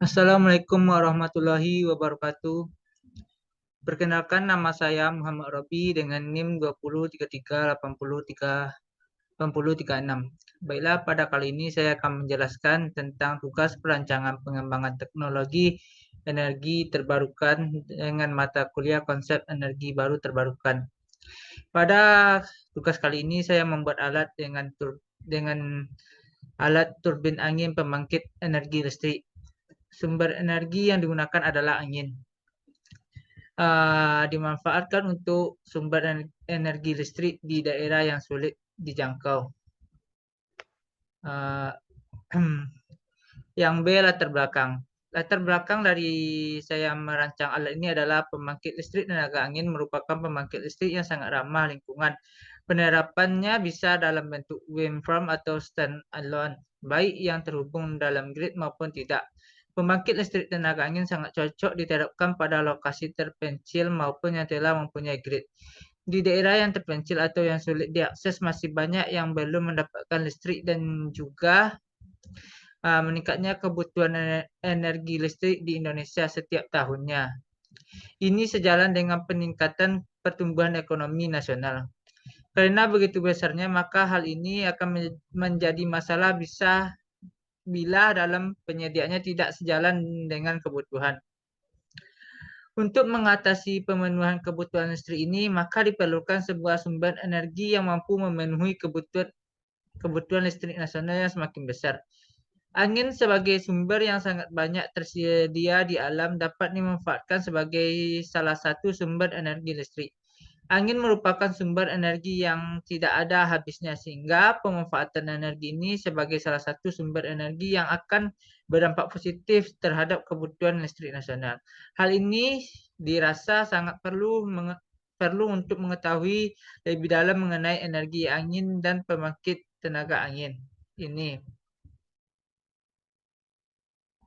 Assalamualaikum warahmatullahi wabarakatuh. Perkenalkan, nama saya Muhammad Robi dengan NIM 2033803836. Baiklah, pada kali ini saya akan menjelaskan tentang tugas perancangan pengembangan teknologi energi terbarukan dengan mata kuliah konsep energi baru terbarukan. Pada tugas kali ini saya membuat alat dengan alat turbin angin pembangkit energi listrik. Sumber energi yang digunakan adalah angin. Dimanfaatkan untuk sumber energi listrik di daerah yang sulit dijangkau. Uh, Yang B, latar belakang. Latar belakang dari saya merancang alat ini adalah pembangkit listrik tenaga angin merupakan pembangkit listrik yang sangat ramah lingkungan. Penerapannya bisa dalam bentuk wind farm atau stand alone, baik yang terhubung dalam grid maupun tidak. Pembangkit listrik tenaga angin sangat cocok diterapkan pada lokasi terpencil maupun yang telah mempunyai grid. Di daerah yang terpencil atau yang sulit diakses masih banyak yang belum mendapatkan listrik dan juga meningkatnya kebutuhan energi listrik di Indonesia setiap tahunnya. Ini sejalan dengan peningkatan pertumbuhan ekonomi nasional. Karena begitu besarnya, maka hal ini akan menjadi masalah bila dalam penyediaannya tidak sejalan dengan kebutuhan. Untuk mengatasi pemenuhan kebutuhan listrik ini, maka diperlukan sebuah sumber energi yang mampu memenuhi kebutuhan listrik nasional yang semakin besar. Angin sebagai sumber yang sangat banyak tersedia di alam dapat dimanfaatkan sebagai salah satu sumber energi listrik. Angin merupakan sumber energi yang tidak ada habisnya, sehingga pemanfaatan energi ini sebagai salah satu sumber energi yang akan berdampak positif terhadap kebutuhan listrik nasional. Hal ini dirasa sangat perlu untuk mengetahui lebih dalam mengenai energi angin dan pembangkit tenaga angin ini.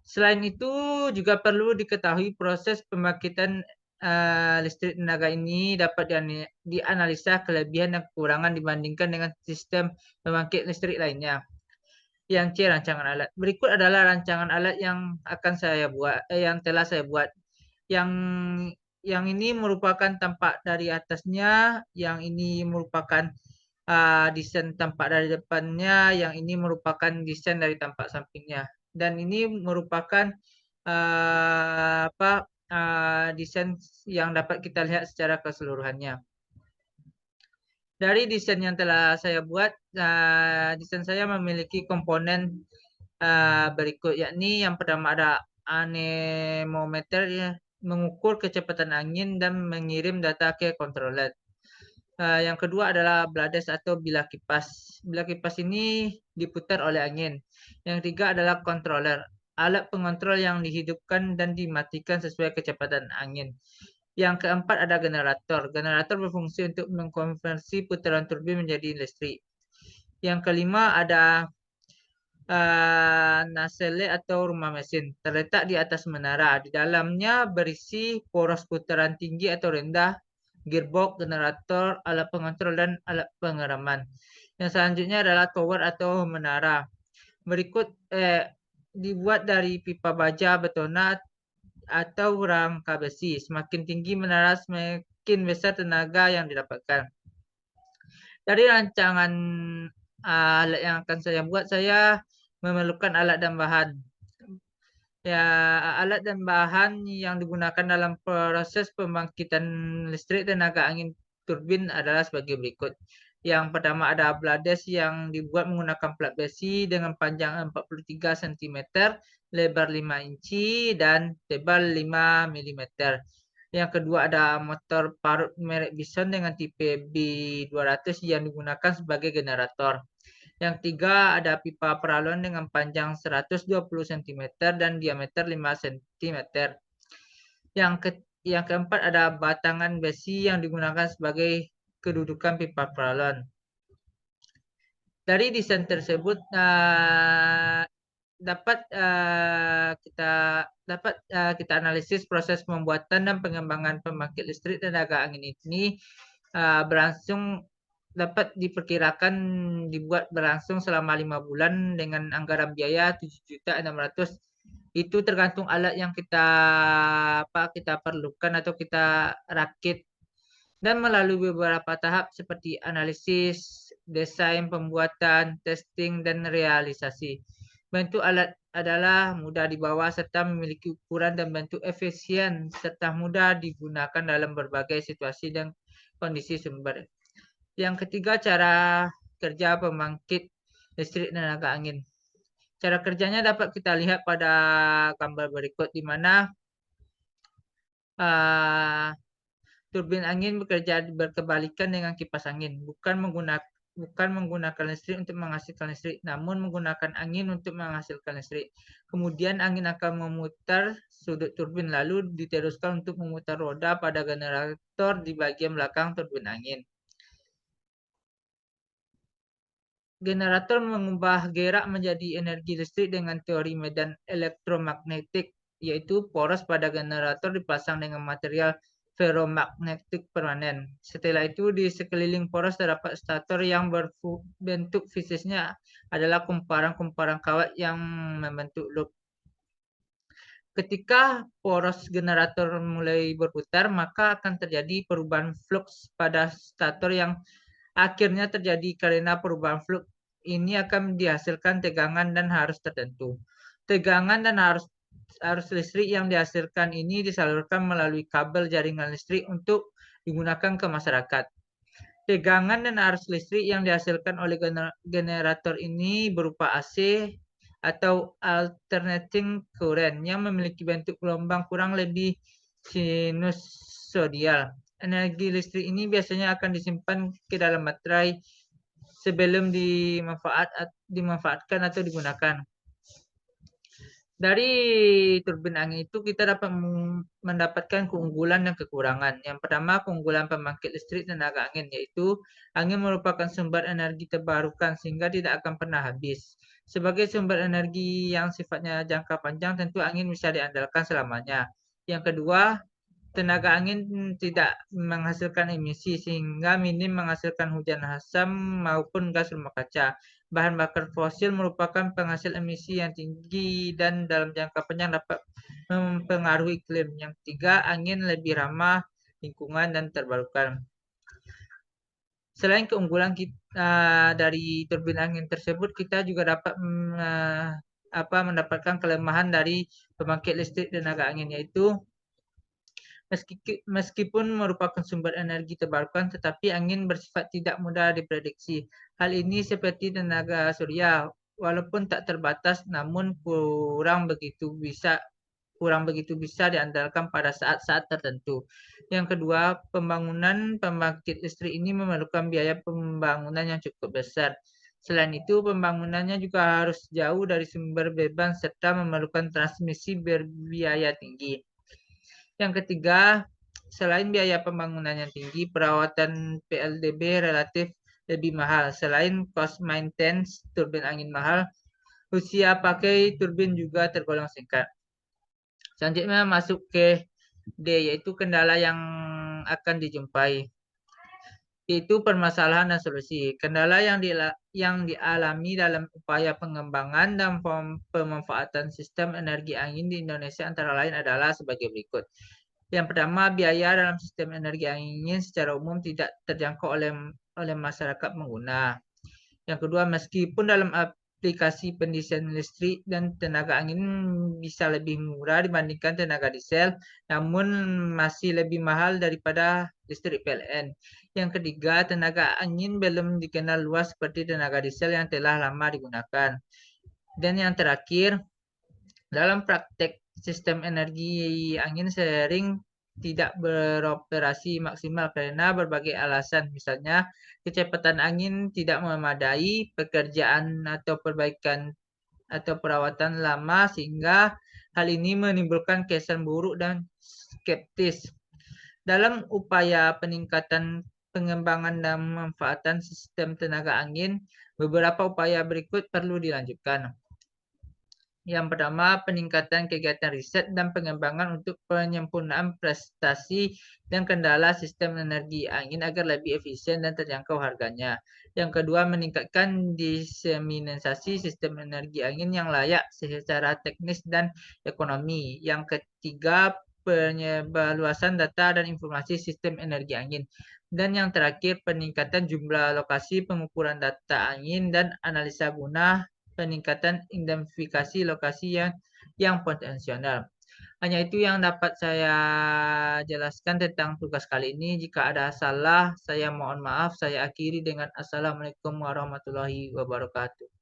Selain itu, juga perlu diketahui proses pembangkitan listrik tenaga ini dapat dianalisa kelebihan dan kekurangan dibandingkan dengan sistem pembangkit listrik lainnya. Yang C, rancangan alat. Berikut adalah rancangan alat yang yang telah saya buat. Yang yang ini merupakan tampak dari atasnya, yang ini merupakan desain tampak dari depannya, yang ini merupakan desain dari tampak sampingnya. Dan ini merupakan desain yang dapat kita lihat secara keseluruhannya. Dari desain yang telah saya buat, desain saya memiliki komponen berikut, yakni yang pertama ada anemometer ya, mengukur kecepatan angin dan mengirim data ke controller. Yang kedua adalah blades atau bilah kipas. Bilah kipas ini diputar oleh angin. Yang ketiga adalah controller, alat pengontrol yang dihidupkan dan dimatikan sesuai kecepatan angin. Yang keempat ada generator. Generator berfungsi untuk mengkonversi putaran turbin menjadi listrik. Yang kelima ada nacelle atau rumah mesin, terletak di atas menara. Di dalamnya berisi poros putaran tinggi atau rendah, gearbox, generator, alat pengontrol, dan alat pengeraman. Yang selanjutnya adalah tower atau menara. Berikut dibuat dari pipa baja, betona, atau rangka besi. Semakin tinggi menara, semakin besar tenaga yang didapatkan. Dari rancangan alat yang akan saya buat, saya memerlukan alat dan bahan. Ya, alat dan bahan yang digunakan dalam proses pembangkitan listrik tenaga angin turbin adalah sebagai berikut. Yang pertama ada blades yang dibuat menggunakan plat besi dengan panjang 43 cm, lebar 5 inci, dan tebal 5 mm. Yang kedua ada motor parut merek Bison dengan tipe B200 yang digunakan sebagai generator. Yang ketiga ada pipa paralon dengan panjang 120 cm dan diameter 5 cm. Yang keempat ada batangan besi yang digunakan sebagai kedudukan pipa paralon. Dari desain tersebut dapat kita analisis proses pembuatan dan pengembangan pembangkit listrik tenaga angin ini dapat diperkirakan dibuat berlangsung selama 5 bulan dengan anggaran biaya 7.600.000 Itu tergantung alat yang kita perlukan atau kita rakit dan melalui beberapa tahap seperti analisis, desain, pembuatan, testing, dan realisasi. Bentuk alat adalah mudah dibawa serta memiliki ukuran dan bentuk efisien serta mudah digunakan dalam berbagai situasi dan kondisi sumber. Yang ketiga, cara kerja pembangkit listrik tenaga angin. Cara kerjanya dapat kita lihat pada gambar berikut, di mana uh, turbin angin bekerja berkebalikan dengan kipas angin, bukan menggunakan listrik untuk menghasilkan listrik, namun menggunakan angin untuk menghasilkan listrik. Kemudian angin akan memutar sudut turbin, lalu diteruskan untuk memutar roda pada generator di bagian belakang turbin angin. Generator mengubah gerak menjadi energi listrik dengan teori medan elektromagnetik, yaitu poros pada generator dipasang dengan material ferromagnetik permanen. Setelah itu, di sekeliling poros terdapat stator yang bentuk fisiknya adalah kumparan-kumparan kawat yang membentuk loop. Ketika poros generator mulai berputar, maka akan terjadi perubahan flux pada stator yang akhirnya terjadi karena perubahan flux ini akan dihasilkan tegangan dan arus tertentu. Tegangan dan arus listrik yang dihasilkan ini disalurkan melalui kabel jaringan listrik untuk digunakan ke masyarakat. Tegangan dan arus listrik yang dihasilkan oleh generator ini berupa AC atau alternating current yang memiliki bentuk gelombang kurang lebih sinusoidal. Energi listrik ini biasanya akan disimpan ke dalam baterai sebelum dimanfaatkan atau digunakan. Dari turbin angin itu kita dapat mendapatkan keunggulan dan kekurangan. Yang pertama, keunggulan pembangkit listrik tenaga angin, yaitu angin merupakan sumber energi terbarukan sehingga tidak akan pernah habis. Sebagai sumber energi yang sifatnya jangka panjang, tentu angin bisa diandalkan selamanya. Yang kedua, tenaga angin tidak menghasilkan emisi sehingga minim menghasilkan hujan asam maupun gas rumah kaca. Bahan bakar fosil merupakan penghasil emisi yang tinggi dan dalam jangka panjang dapat mempengaruhi iklim. Yang ketiga, angin lebih ramah lingkungan dan terbarukan. Selain keunggulan dari turbin angin tersebut, kita juga dapat mendapatkan kelemahan dari pembangkit listrik tenaga angin, yaitu meskipun merupakan sumber energi terbarukan, tetapi angin bersifat tidak mudah diprediksi. Hal ini seperti tenaga surya, walaupun tak terbatas, namun kurang begitu bisa diandalkan pada saat-saat tertentu. Yang kedua, pembangunan pembangkit listrik ini memerlukan biaya pembangunan yang cukup besar. Selain itu, pembangunannya juga harus jauh dari sumber beban serta memerlukan transmisi berbiaya tinggi. Yang ketiga, selain biaya pembangunan yang tinggi, perawatan PLDB relatif lebih mahal. Selain cost maintenance turbin angin mahal, usia pakai turbin juga tergolong singkat. Selanjutnya masuk ke D, yaitu kendala yang akan dijumpai. Itu permasalahan dan solusi. Kendala yang dialami dalam upaya pengembangan dan pemanfaatan sistem energi angin di Indonesia antara lain adalah sebagai berikut. Yang pertama, biaya dalam sistem energi angin secara umum tidak terjangkau oleh masyarakat pengguna. Yang kedua, meskipun dalam aplikasi pendesain listrik dan tenaga angin bisa lebih murah dibandingkan tenaga diesel, namun masih lebih mahal daripada listrik PLN. Yang ketiga, tenaga angin belum dikenal luas seperti tenaga diesel yang telah lama digunakan. Dan yang terakhir, dalam praktek sistem energi angin sering tidak beroperasi maksimal karena berbagai alasan, misalnya kecepatan angin tidak memadai, pekerjaan atau perbaikan atau perawatan lama, sehingga hal ini menimbulkan kesan buruk dan skeptis. Dalam upaya peningkatan pengembangan dan pemanfaatan sistem tenaga angin, beberapa upaya berikut perlu dilanjutkan. Yang pertama, peningkatan kegiatan riset dan pengembangan untuk penyempurnaan prestasi dan kendala sistem energi angin agar lebih efisien dan terjangkau harganya. Yang kedua, meningkatkan diseminasi sistem energi angin yang layak secara teknis dan ekonomi. Yang ketiga, penyebarluasan data dan informasi sistem energi angin. Dan yang terakhir, peningkatan jumlah lokasi pengukuran data angin dan analisa guna peningkatan identifikasi lokasi yang potensial. Hanya itu yang dapat saya jelaskan tentang tugas kali ini. Jika ada salah, saya mohon maaf. Saya akhiri dengan Assalamualaikum warahmatullahi wabarakatuh.